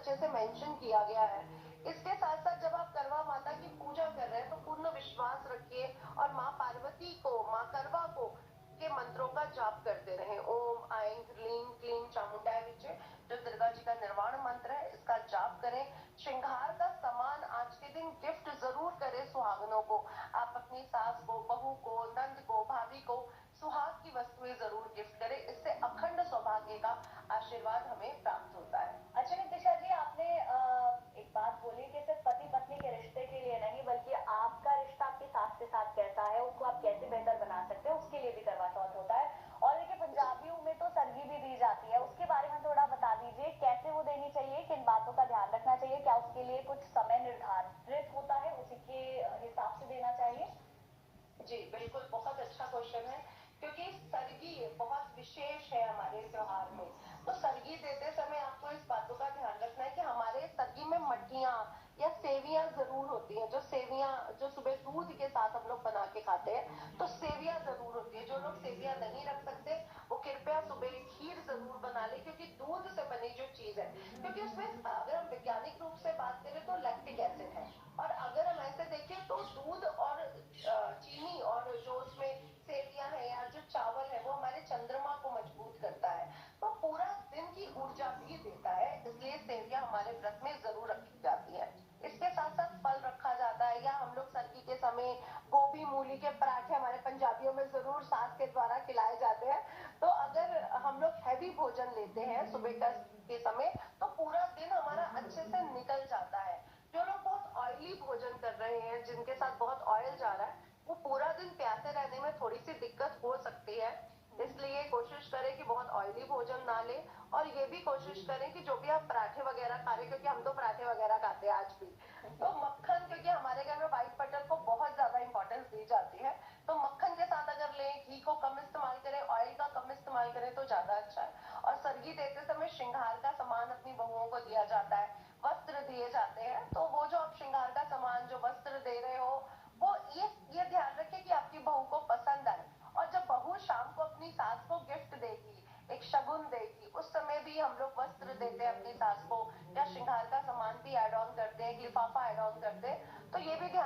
अच्छे से मेंशन किया गया है। इसके साथ साथ जब आप करवा माता की पूजा कर रहे हैं तो पूर्ण विश्वास रखिए और माँ पार्वती को, माँ करवा को के मंत्रों का जाप करते रहें। ओम ऐं ह्रीं क्लीं चामुंडाय विचे, जो दुर्गा जी का निर्वाण मंत्र है, इसका जाप करें। श्रृंगार का सामान आज के दिन गिफ्ट जरूर करें सुहागनों को। आप अपनी सास को, बहू को, नंद को, भाभी को सुहाग की वस्तुएं जरूर गिफ्ट करें। इससे अखंड सौभाग्य का आशीर्वाद हमें प्राप्त होता है। अच्छा नितिशा जी, आपने एक बात बोली कि सिर्फ पति पत्नी के रिश्ते के लिए नहीं, बल्कि आपका रिश्ता आपकी सास के साथ कैसा है, उसको आप कैसे बेहतर बना सकते हैं, उसके लिए भी करवा चौथ होता है। और देखिए पंजाबियों में तो सरगी भी दी जाती है, उसके बारे में थोड़ा बता दीजिए, कैसे वो देनी चाहिए, किन बातों का ध्यान रखना चाहिए, क्या उसके लिए कुछ समय निर्धारित होता है, उसी के हिसाब से देना चाहिए? जी बिल्कुल, बहुत अच्छा क्वेश्चन है, क्योंकि सरगी बहुत विशेष है हमारे त्योहार में। तो सरगी देते समय आपको इस बातों का ध्यान रखना है कि हमारे सरगी में मठियाँ या सेवियां जरूर होती हैं। जो सेवियां जो सुबह दूध के साथ हम लोग बना के खाते हैं, तो सेवियां जरूर होती है। जो लोग सेवियां नहीं रख सकते वो कृपया सुबह खीर जरूर बना ले, क्योंकि दूध से बनी जो चीज है, क्योंकि उसमें अगर हम वैज्ञानिक रूप से बात करें तो लैक्टिक एसिड है, और अगर हम ऐसे देखें तो दूध और चीनी और जो उसमें सेवियां है या जो चावल है वो हमारे चंद्रमा को मजबूत करता है, तो पूरा दिन की ऊर्जा भी देता है। इसलिए सेवियां हमारे व्रत में जरूर रखी जाती है। इसके साथ साथ फल रखा जाता है, या हम लोग सरगी के समय गोभी मूली के पराठे हमारे पंजाबियों में जरूर सास के द्वारा खिलाए जाते हैं। तो अगर हम लोग हैवी भोजन लेते हैं सुबह का के समय, तो पूरा दिन हमारा अच्छे से निकल जाता है। जो लोग बहुत ऑयली भोजन कर रहे हैं, जिनके साथ बहुत ऑयल जा रहा है, वो पूरा दिन प्यासे रहने में थोड़ी सी दिक्कत हो सकती है। इसलिए कोशिश करें कि बहुत ऑयली भोजन ना लें, और ये भी कोशिश करें कि जो भी आप पराठे वगैरह खा रहे हैं, क्योंकि हम तो पराठे वगैरह खाते हैं आज भी, तो